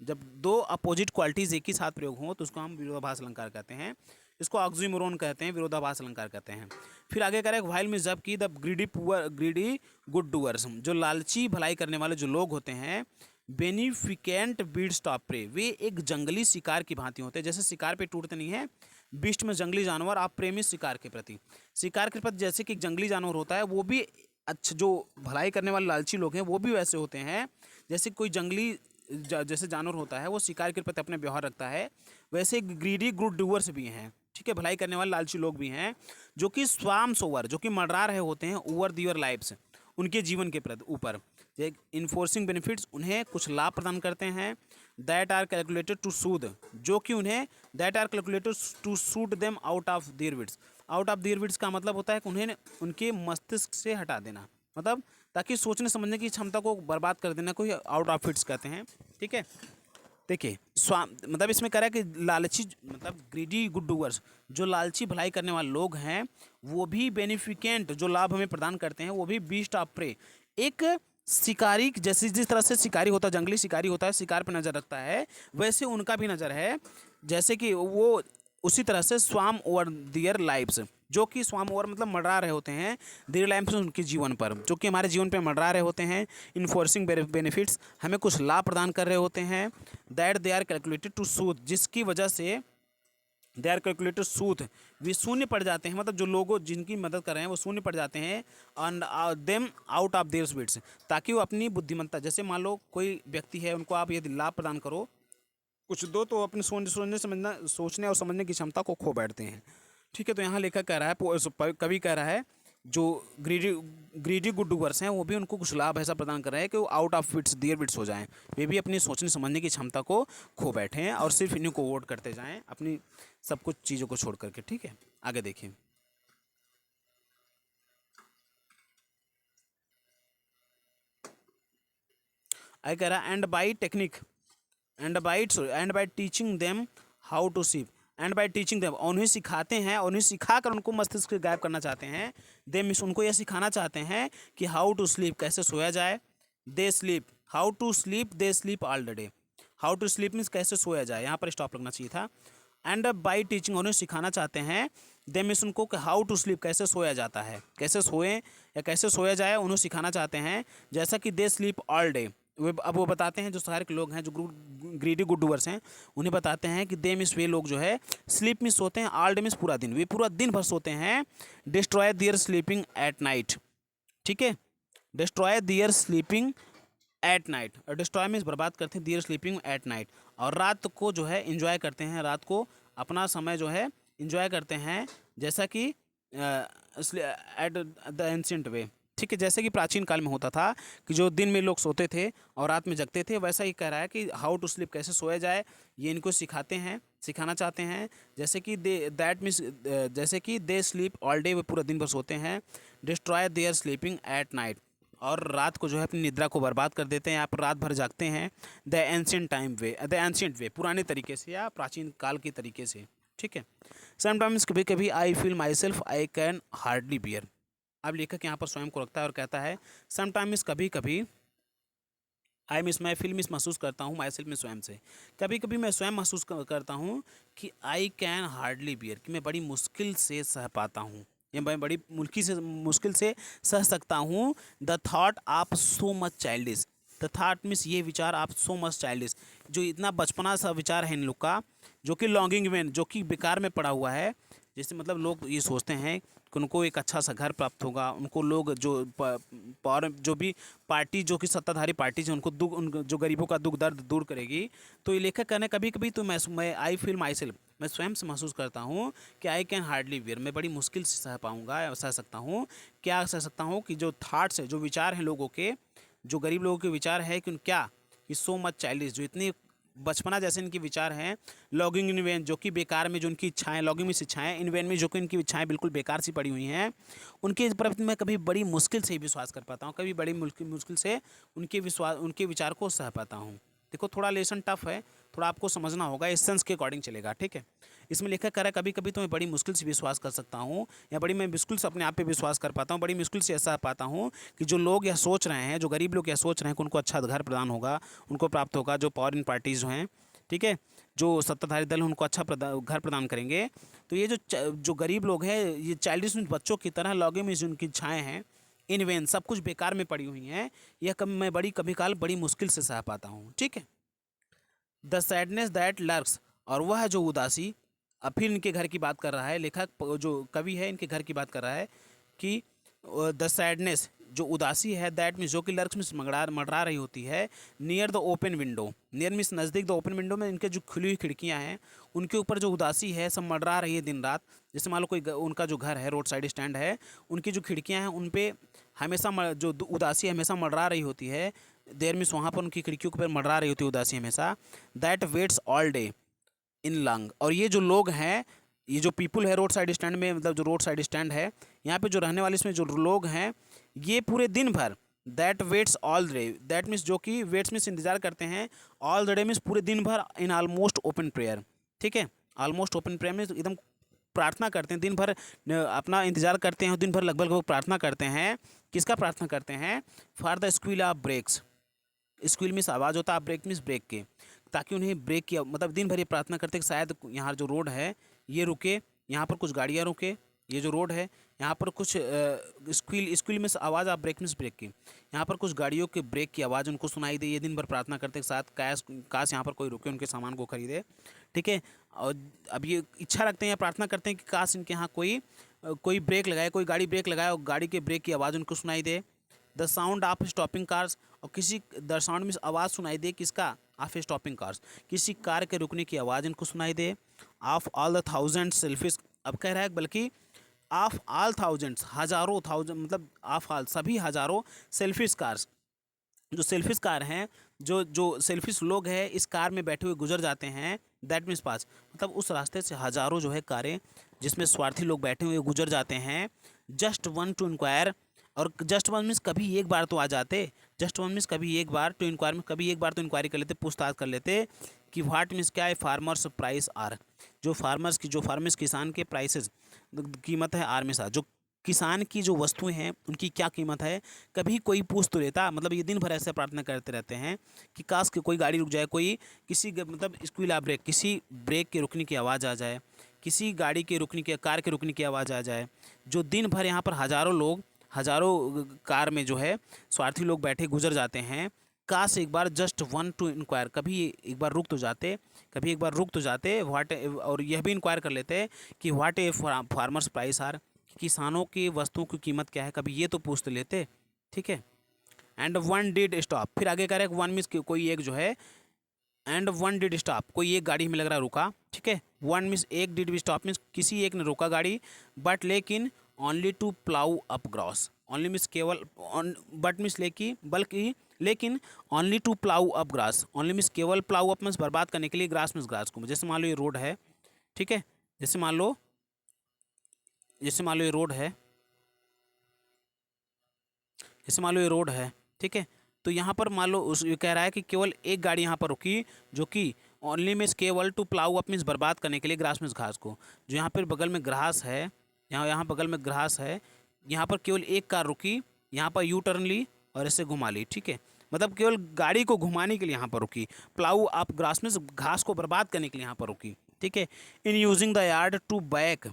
जब दो अपोजिट क्वालिटीज़ एक ही साथ प्रयोग हों तो उसको हम विरोधाभास अलंकार कहते हैं, इसको ऑक्सीमोरोन कहते हैं, विरोधाभास अलंकार कहते हैं। फिर आगे करें, व्हाइल में जबकि द ग्रीडी गुड डूअर्स, जो लालची भलाई करने वाले जो लोग होते हैं, बेनिफिकेंट बीड्स ऑफ प्रे, वे एक जंगली शिकार की भांति होते हैं। जैसे शिकार पे टूटते नहीं है, बीस्ट में जंगली जानवर, आप प्रेमी शिकार के प्रति, शिकार के प्रति जैसे कि एक जंगली जानवर होता है, वो भी अच्छा जो भलाई करने वाले लालची लोग हैं वो भी वैसे होते हैं। जैसे कोई जंगली जैसे जानवर होता है वो शिकार के प्रति अपने व्यवहार रखता है, वैसे ग्रीडी गुड डूअर्स भी हैं, ठीक है, भलाई करने वाले लालची लोग भी हैं, जो कि स्वाम्स ओवर, जो कि मंडरा रहे होते हैं, ओवर दियर लाइफ्स, उनके जीवन के प्रति ऊपर, इन्फोर्सिंग बेनिफिट्स, उन्हें कुछ लाभ प्रदान करते हैं। That are calculated to soothe, जो कि उन्हें that are calculated to suit them out of their wits, out of their wits का मतलब होता है कि उन्हें उनके मस्तिष्क से हटा देना, मतलब ताकि सोचने समझने की क्षमता को बर्बाद कर देना, कोई आउट ऑफ फिट्स कहते हैं, ठीक है। देखिए मतलब इसमें कह रहा है कि लालची मतलब ग्रीडी गुड डूअर्स, जो लालची भलाई करने वाले लोग हैं वो भी बेनिफिकेंट, जो लाभ हमें प्रदान करते हैं, वो भी बीस्ट ऑफ प्रे, एक शिकारी, जैसे जिस तरह से शिकारी होता है, जंगली शिकारी होता है, शिकार पर नज़र रखता है, वैसे उनका भी नज़र है, जैसे कि वो उसी तरह से स्वाम ओवर दियर लाइव्स, जो कि स्वाम ओवर मतलब मंडरा रहे होते हैं, देयर लाइव्स उनके जीवन पर, जो कि हमारे जीवन पर मंडरा रहे होते हैं, इन्फोर्सिंग बेनिफिट्स, हमें कुछ लाभ प्रदान कर रहे होते हैं। That they are calculated to soothe, जिसकी वजह से दे आर कैलकुलेटेड सूथ, वे शून्य पड़ जाते हैं, मतलब जो लोगों जिनकी मदद कर रहे हैं वो शून्य पड़ जाते हैं, and them out of their wits, ताकि वो अपनी बुद्धिमत्ता, जैसे मान लो कोई व्यक्ति है, उनको आप यदि लाभ प्रदान करो कुछ दो, तो अपने सोचने और समझने की क्षमता को खो बैठते हैं, ठीक है। तो यहाँ लेखक कह रहा है, कवि कह रहा है, जो ग्रीडी गुड डूअर्स हैं वो भी उनको कुछ लाभ ऐसा प्रदान कर रहे हैं कि वो out of wits their wits हो जाएं, वे भी अपनी सोचने समझने की क्षमता को खो बैठे हैं और सिर्फ इन्हीं को वोट करते जाएं, अपनी सब कुछ चीज़ों को छोड़ करके, ठीक है। आगे देखिए, आगे कह रहा है, and by teaching them how to sew, and by teaching them, उन्हें सिखाते हैं, उन्हें सिखाकर उनको मस्तिष्क से गायब करना चाहते हैं। दे मीन्स उनको यह सिखाना चाहते हैं कि हाउ टू स्लीप, कैसे सोया जाए। They sleep, how to sleep, they sleep all the day, how to sleep means कैसे सोया जाए, यहाँ पर स्टॉप लगना चाहिए था। एंड बाई टीचिंग, उन्हें सिखाना चाहते हैं, दे मीन्स उनको हाउ टू स्लीप, कैसे सोया जाता है, कैसे सोएं या कैसे सोया जाए, उन्हें सिखाना चाहते हैं। जैसा कि दे स्लीप ऑल डे, अब वो बताते हैं, जो सारे के लोग हैं जो ग्रीडी गुड डूअर्स हैं, उन्हें बताते हैं कि दे मिस वे लोग जो है, स्लीप मिस सोते हैं, ऑल डे मिस पूरा दिन, वे पूरा दिन भर सोते हैं। Destroy their sleeping at night, ठीक है, destroy their sleeping at night, और डिस्ट्रॉय मीन्स बर्बाद करते हैं, दियर स्लीपिंग एट नाइट, और रात को जो है इंजॉय करते हैं, रात को अपना समय जो है इंजॉय करते हैं, जैसा कि एट द एंशिएंट वे, ठीक है, जैसे कि प्राचीन काल में होता था कि जो दिन में लोग सोते थे और रात में जगते थे, वैसा ही कह रहा है कि हाउ टू स्लीप, कैसे सोया जाए, ये इनको सिखाते हैं, सिखाना चाहते हैं। जैसे कि दैट मीन्स जैसे कि दे स्लीप ऑल डे, वे पूरा दिन भर सोते हैं। Destroy there sleeping at night, और रात को जो है अपनी निद्रा को बर्बाद कर देते हैं, आप रात भर जागते हैं। द एंशिएंट वे, पुराने तरीके से या प्राचीन काल के तरीके से, ठीक है। समटाइम्स, कभी कभी, I feel myself I can hardly bear, अब लेखक यहाँ पर स्वयं को रखता है और कहता है समटाइम्स, कभी कभी, आई मिस, मैं फील मिस महसूस करता हूँ माई सेल्फ में स्वयं से। कभी कभी मैं स्वयं महसूस करता हूँ कि आई कैन हार्डली बियर, कि मैं बड़ी मुश्किल से सह पाता हूँ या मैं बड़ी मुश्किल से सह सकता हूँ। द थॉट आप so much childish, the thought means ये विचार, आप सो मच चाइल्डिश, जो इतना बचपना सा विचार है इन लोग का, जो कि लॉन्गिंग में, जो कि बेकार में पड़ा हुआ है। जैसे मतलब लोग ये सोचते हैं कि उनको एक अच्छा सा घर प्राप्त होगा, उनको लोग जो पावर, जो भी पार्टी, जो कि सत्ताधारी पार्टी है, उनको दुख, उन जो गरीबों का दुख दर्द दूर करेगी। तो ये लेखक कहने कभी कभी तो मैं आई फील माई सेल्फ, मैं स्वयं से महसूस करता हूँ कि आई कैन हार्डली बियर, मैं बड़ी मुश्किल से सह पाऊँगा या सह सकता हूँ। क्या सह सकता हूँ कि जो थाट्स है, जो विचार हैं लोगों के, जो गरीब लोगों के विचार है कि क्या, कि सो मच चाइल्डिश, जो इतनी बचपना जैसे इनके विचार हैं। लॉगिंग इन वेन, जो कि बेकार में, जो उनकी इच्छाएं, लॉगिंग में इच्छाएं, इन वेन में जो कि इनकी इच्छाएं बिल्कुल बेकार सी पड़ी हुई हैं, उनके प्रति मैं कभी बड़ी मुश्किल से ही विश्वास कर पाता हूँ, कभी बड़ी मुश्किल से उनके विचार को सह पाता हूँ। देखो थोड़ा लेसन टफ है, थोड़ा आपको समझना होगा, एसेंस के अकॉर्डिंग चलेगा, ठीक है। इसमें लेखक कह रहा है कभी कभी तो मैं बड़ी मुश्किल से विश्वास कर सकता हूँ, या बड़ी मैं मुश्किल से अपने आप पे विश्वास कर पाता हूँ, बड़ी मुश्किल से ऐसा पाता हूँ कि जो लोग यह सोच रहे हैं, जो गरीब लोग यह सोच रहे हैं कि उनको अच्छा घर प्रदान होगा, उनको प्राप्त होगा, जो पावर इन पार्टीज जो हैं, ठीक है, जो सत्ताधारी दल उनको अच्छा घर प्रदान करेंगे। तो ये जो गरीब लोग हैं, ये चाइल्डिश बच्चों की तरह लॉगिंग में जो उनकी इच्छाएँ हैं, इन वेन, सब कुछ बेकार में पड़ी हुई हैं, यह मैं कभी काल बड़ी मुश्किल से सह पाता हूँ, ठीक है। द सैडनेस दैट लर्क्स, और वह जो उदासी, अब फिर इनके घर की बात कर रहा है लेखक, जो कवि है इनके घर की बात कर रहा है कि द सैडनेस, जो उदासी है, दैट मीन्स जो कि लर्क्स में मंडरा रही होती है, near the open window, near means नज़दीक, द ओपन विंडो में इनके जो खुली हुई खिड़कियां हैं, उनके ऊपर जो उदासी है सब मंडरा रही है दिन रात। जैसे मान लो कोई उनका जो घर है, रोड साइड स्टैंड है, उनकी जो खिड़कियां हैं उन पे हमेशा जो उदासी हमेशा मंडरा रही होती है, देर मीन्स वहाँ पर उनकी खिड़कियों के ऊपर मंडरा रही होती है उदासी हमेशा। That waits all day in lung, और ये जो लोग हैं, ये जो पीपल है रोड साइड स्टैंड में, मतलब जो रोड साइड स्टैंड है यहाँ पे जो रहने वाले, इसमें जो लोग हैं, ये पूरे दिन भर, that waits all day, that means जो कि वेट्स मीन्स इंतजार करते हैं, ऑल द डे मीन्स पूरे दिन भर, इन ऑलमोस्ट ओपन प्रेयर, ठीक है। ऑलमोस्ट ओपन प्रेयर में एकदम प्रार्थना करते हैं दिन भर, अपना इंतजार करते हैं, दिन भर लगभग वो प्रार्थना करते हैं। किसका प्रार्थना करते हैं? For the squeal of brakes, squeal means आवाज़ होता है, ब्रेक मीन्स ब्रेक के, ताकि उन्हें ब्रेक किया, मतलब दिन भर ये प्रार्थना करते कि शायद यहाँ जो रोड है ये रुके, यहाँ पर कुछ गाड़ियाँ रुके, ये जो रोड है यहाँ पर कुछ स्क्वील मीन्स आवाज़, आप ब्रेक मीन्स ब्रेक की, यहाँ पर कुछ गाड़ियों के ब्रेक की आवाज़ उनको सुनाई दे। ये दिन भर प्रार्थना करते के साथ काश यहाँ पर कोई रुके, उनके सामान को खरीदे, ठीक है। और अब ये इच्छा रखते हैं या प्रार्थना करते हैं कि काश इनके यहाँ कोई ब्रेक लगाए, कोई गाड़ी ब्रेक लगाए और गाड़ी के ब्रेक की आवाज़ उनको सुनाई दे। The sound of stopping cars, और किसी द साउंड मीन्स आवाज़ सुनाई दे, किसका? ऑफ स्टॉपिंग कार्स, किसी कार के रुकने की आवाज़ इनको सुनाई दे। Of all the thousand selfish, अब कह रहा है बल्कि ऑफ ऑल थाउजेंड्स, हज़ारों, थाउजेंड मतलब ऑफ ऑल, सभी हज़ारों सेल्फिश कार्स, जो सेल्फिश कार हैं, जो सेल्फिश लोग हैं इस कार में बैठे हुए गुजर जाते हैं, दैट मीन्स पास, मतलब उस रास्ते से हज़ारों जो है कारें जिसमें स्वार्थी लोग बैठे हुए गुजर जाते हैं। जस्ट वन टू इंक्वायर, और जस्ट वन मीन्स कभी एक बार तो आ जाते, जस्ट वन मीन्स कभी एक बार, टू इंक्वायर में कभी एक बार तो इंक्वायरी कर लेते, पूछताछ कर लेते कि व्हाट मीन्स क्या है, फार्मर्स प्राइस आर, जो फार्मर्स किसान के प्राइसेस, कीमत है, आर में सा, जो किसान की जो वस्तुएं हैं उनकी क्या कीमत है, कभी कोई पूछ तो लेता। मतलब ये दिन भर ऐसे प्रार्थना करते रहते हैं कि काश कि कोई गाड़ी रुक जाए, कोई मतलब स्क्वील ऑफ ब्रेक, किसी ब्रेक के रुकने की आवाज़ आ जाए, किसी गाड़ी के रुकने की, कार के रुकने की आवाज़ आ जाए। जो दिन भर यहाँ पर हज़ारों कार में जो है स्वार्थी लोग बैठे गुजर जाते हैं, काश एक बार जस्ट वन टू इंक्वायर, कभी एक बार रुक तो जाते व्हाट, और यह भी इंक्वायर कर लेते कि what a farmers price are, किसानों की वस्तुओं की कीमत क्या है, कभी ये तो पूछ तो लेते, ठीक है। एंड वन डिड स्टॉप, फिर आगे कह रहे हैं वन मीन्स कोई एक जो है, एंड वन डिड स्टॉप, कोई एक गाड़ी में लग रहा रुका, ठीक है। वन मीन्स एक, डिड भी स्टॉप मीन्स किसी एक ने रोका गाड़ी, बट लेकिन only to plough up grass, only means केवल, बट मीन्स लेकिन only to plough up grass, only means केवल, प्लाउ अप मीन्स बर्बाद करने के लिए, ग्रास मीन्स ग्रास को। जैसे मान लो ये रोड है, ठीक है, जैसे मान लो ये रोड है, जैसे मान लो ये रोड है, ठीक है। तो यहाँ पर मान लो ये कह रहा है कि केवल एक गाड़ी यहाँ पर रुकी, जो कि ओनली मीन्स केवल, टू प्लाउ अप मीन्स बर्बाद करने के लिए, ग्रास मीन्स घास को, जो यहाँ पर बगल में ग्रास है, यहाँ बगल में ग्रास है, यहाँ पर केवल एक कार रुकी, यहाँ पर यू टर्न ली और इसे घुमा ली, ठीक है। मतलब केवल गाड़ी को घुमाने के लिए यहाँ पर रुकी। प्लाऊ आप ग्रास में घास को बर्बाद करने के लिए यहाँ पर रुकी, ठीक है। In using the yard to back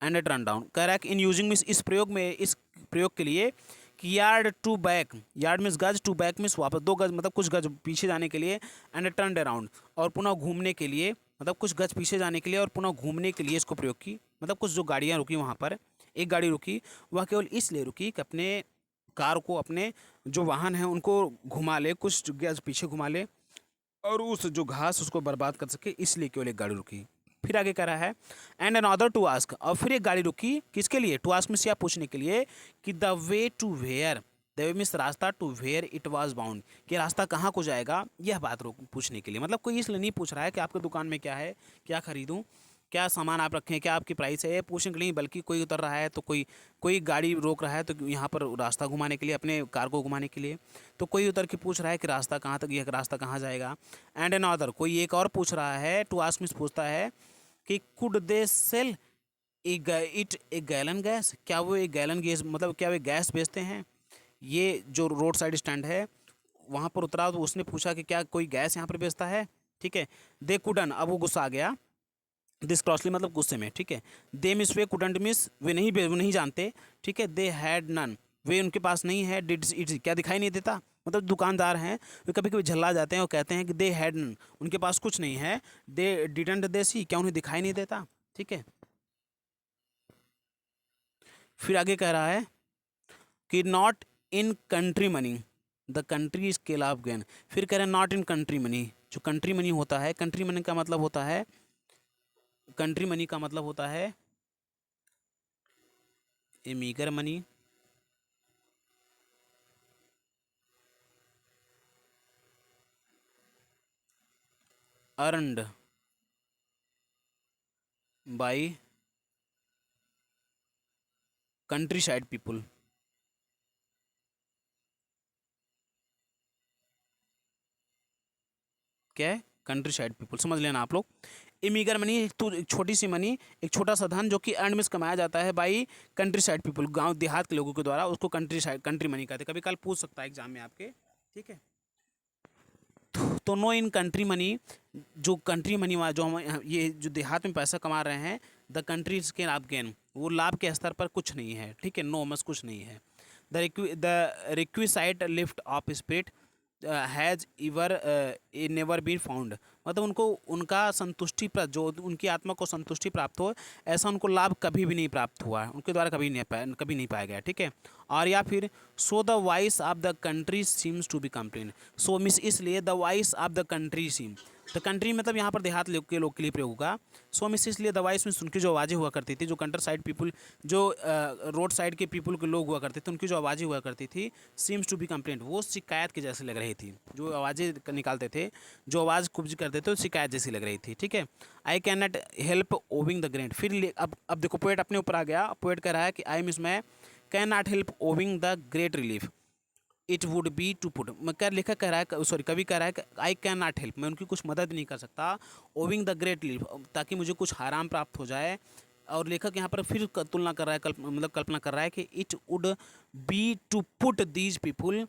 and turn down, कह रहा है कि इन यूजिंग मीन्स इस प्रयोग में, इस प्रयोग के लिए कि yard to back, yard means गज, टू बैक मीन्स वापस, 2 गज मतलब कुछ गज पीछे जाने के लिए, एंड टर्न अराउंड और पुनः घूमने के लिए, मतलब कुछ गज पीछे जाने के लिए और पुनः घूमने के लिए इसको प्रयोग की। मतलब कुछ जो गाड़ियाँ रुकी वहाँ पर, एक गाड़ी रुकी, वह केवल इसलिए रुकी कि अपने कार को, अपने जो वाहन हैं उनको घुमा ले, कुछ गज पीछे घुमा ले और उस जो घास उसको बर्बाद कर सके, इसलिए केवल एक गाड़ी रुकी। फिर आगे कह रहा है एंड अनदर टू आस्क, और फिर एक गाड़ी रुकी किसके लिए, टू आस्क में से आप पूछने के लिए कि the way to where, the way means रास्ता, to where it was bound, कि रास्ता कहाँ को जाएगा, यह बात पूछने के लिए। मतलब कोई इसलिए नहीं पूछ रहा है कि आपकी दुकान में क्या है, क्या खरीदूँ, क्या सामान आप रखें, क्या आपकी प्राइस है, ये पूछने के लिए, बल्कि कोई उतर रहा है तो कोई गाड़ी रोक रहा है तो यहाँ पर रास्ता घुमाने के लिए, अपने कार को घुमाने के लिए, तो कोई उतर के पूछ रहा है कि रास्ता कहाँ तक, यह रास्ता कहाँ जाएगा। एंड एन अदर, कोई एक और पूछ रहा है, टू आस्क मीन्स पूछता है कि could they sell it A gallon gas, क्या वो एक गैलन गैस, मतलब क्या वे गैस बेचते हैं। ये जो रोड साइड स्टैंड है वहाँ पर उतरा तो उसने पूछा कि क्या कोई गैस यहाँ पर बेचता है, ठीक है। दे कुडन, अब वो गुस्सा आ गया, दिस क्रॉसली मतलब गुस्से में, ठीक है। They miss way couldn't miss, वे नहीं जानते, ठीक है। दे हैड नन, वे उनके पास नहीं है। डिड इट, क्या दिखाई नहीं देता, मतलब दुकानदार हैं वे कभी कभी झल्ला जाते हैं और कहते हैं कि दे हैड नन, उनके पास कुछ नहीं है। दे डिडंट दे सी, क्या उन्हें दिखाई नहीं देता, ठीक है। फिर आगे कह रहा है कि not in country money the country scale of gain, फिर कह रहे हैं नॉट इन कंट्री मनी, जो कंट्री मनी होता है, कंट्री मनी का मतलब होता है, कंट्री मनी का मतलब होता है a meagre money, earned by country side people. क्या है, कंट्री साइड पीपुल, समझ लेना आप लोग। इमीगर मनी तो एक छोटी सी मनी, एक छोटा सा धन जो कि अर्न में कमाया जाता है बाई कंट्री साइड पीपुल, गांव देहात के लोगों के द्वारा, उसको कंट्री मनी कहते हैं। कभी कल पूछ सकता है एग्जाम में आपके, ठीक है। तो नो इन कंट्री मनी, जो कंट्री मनी जो हम ये जो देहात में पैसा कमा रहे हैं, द कंट्री के आप गेन, वो लाभ के स्तर पर कुछ नहीं है, ठीक है। नो मस कुछ नहीं है। The requisite lift of spirit has never been found, मतलब उनको उनका संतुष्टि पर, जो उनकी आत्मा को संतुष्टि प्राप्त हो, ऐसा उनको लाभ कभी भी नहीं प्राप्त हुआ है, उनके द्वारा कभी नहीं पाया गया, ठीक है। और या फिर so the voice of the country seems to be complain, so miss इसलिए the voice of the country seem, the country मतलब यहाँ पर देहात के लोग के लिए प्रयोग होगा। सो मिस इसलिए द वॉइस मीन्स उनकी जो आवाज़ें हुआ करती थी, जो कंट्री साइड पीपुल, जो रोड साइड के पीपुल के लोग हुआ करते थे, उनकी जो आवाज़ें हुआ करती थी, सीम्स टू बी कंप्लेंट, वो शिकायत की जैसी लग रही थी। जो आवाज़ें निकालते थे, जो आवाज़ कुब्ज करते थे, वो शिकायत जैसी लग रही थी, ठीक है। I can not help owing the grant, फिर अब देखो पोएट अपने ऊपर आ गया। पोएट कह रहा है कि आई मीन्स मैं can not help owing the great relief it would be to put, मैं लेखक कह रहा है, सॉरी कवि कह रहा है कि आई कैन नॉट हेल्प, मैं उनकी कुछ मदद नहीं कर सकता, ओविंग द ग्रेट रिलीफ, ताकि मुझे कुछ आराम प्राप्त हो जाए। और लेखक यहाँ पर फिर तुलना कर रहा है, मतलब कल्पना कर रहा है कि it would be to put these people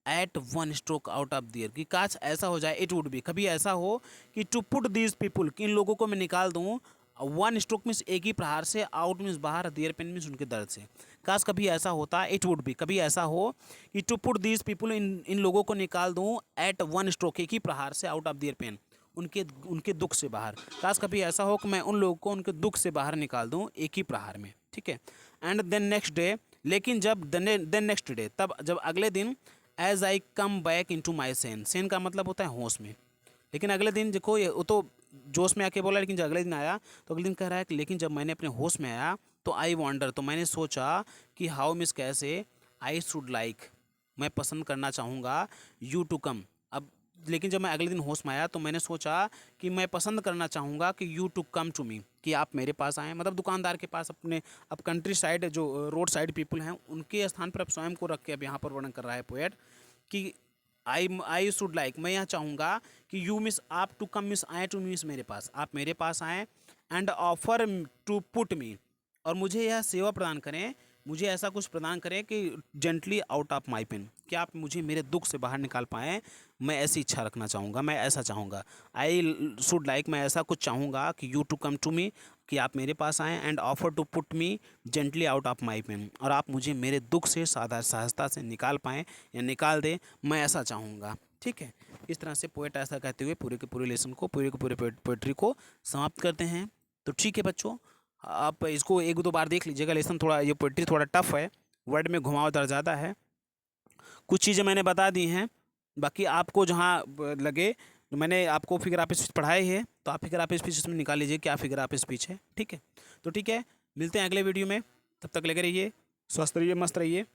at one stroke out of their, कि काश ऐसा हो जाए, इट वुड बी कभी ऐसा हो कि टू पुट दीज पीपुल, कि इन लोगों को मैं निकाल दूँ, वन स्ट्रोक मीन्स एक ही प्रहार से, आउट मीन्स बाहर, दियर पेन मीन्स उनके दर्द से। काश कभी ऐसा होता, इट वुड बी कभी ऐसा हो कि टू पुट दीज पीपुल, इन लोगों को निकाल दूँ एट वन स्ट्रोक एक ही प्रहार से, आउट ऑफ दियर पेन उनके उनके दुख से बाहर। काश कभी ऐसा हो कि मैं उन लोगों को उनके दुख से बाहर निकाल दूँ एक ही प्रहार में, ठीक है। एंड देन नेक्स्ट डे, लेकिन जब देन नेक्स्ट डे, तब जब अगले दिन, as I come back into my sense, sense का मतलब होता है होश में, लेकिन अगले दिन देखो ये वो तो जोश में आके बोला, लेकिन जब अगले दिन आया तो अगले दिन कह रहा है कि लेकिन जब मैंने अपने होश में आया तो आई वॉन्डर, तो मैंने सोचा कि हाउ मिस कैसे, आई शुड लाइक, मैं पसंद करना चाहूँगा, यू टू कम। अब लेकिन जब मैं अगले दिन होश में आया तो मैंने सोचा कि मैं पसंद करना चाहूँगा कि you to come to me, कि आप मेरे पास आएँ, मतलब दुकानदार के पास अपने, अब कंट्री साइड जो रोड साइड पीपल हैं उनके स्थान पर अब स्वयं को रख के अब यहाँ पर वर्णन कर रहा है पोएट कि आई शुड लाइक, मैं यह चाहूँगा कि यू मिस आप टू कम मिस आए टू मिस मेरे पास, आप मेरे पास आएँ, and offer to put me, और मुझे यह सेवा प्रदान करें मुझे ऐसा कुछ प्रदान करें कि gently out of my pain, कि आप मुझे मेरे दुख से बाहर निकाल पाएँ। मैं ऐसी इच्छा रखना चाहूँगा, मैं ऐसा चाहूँगा। आई शुड लाइक, मैं ऐसा कुछ चाहूँगा कि you to come to me, कि आप मेरे पास आएँ, and offer to put me gently out of my pain, और आप मुझे मेरे दुख से सहजता से निकाल पाएँ या निकाल दें, मैं ऐसा चाहूँगा। ठीक है, इस तरह से पोएट ऐसा कहते हुए पूरे के पूरे लेसन को, पूरे के पूरे पोएट्री को समाप्त करते हैं। तो ठीक है बच्चों, आप इसको एक दो बार देख लीजिएगा। लेसन थोड़ा, ये पोएट्री थोड़ा टफ है, वर्ड में घुमावदार ज़्यादा है। कुछ चीज़ें मैंने बता दी हैं, बाकी आपको जहाँ लगे, मैंने आपको फिगर ऑफ स्पीच पढ़ाई है, तो आप फिगर ऑफ स्पीच इसमें निकाल लीजिए क्या फिगर ऑफ स्पीच है। ठीक है, तो ठीक है, मिलते हैं अगले वीडियो में। तब तक लगे रहिए, स्वस्थ रहिए, मस्त रहिए।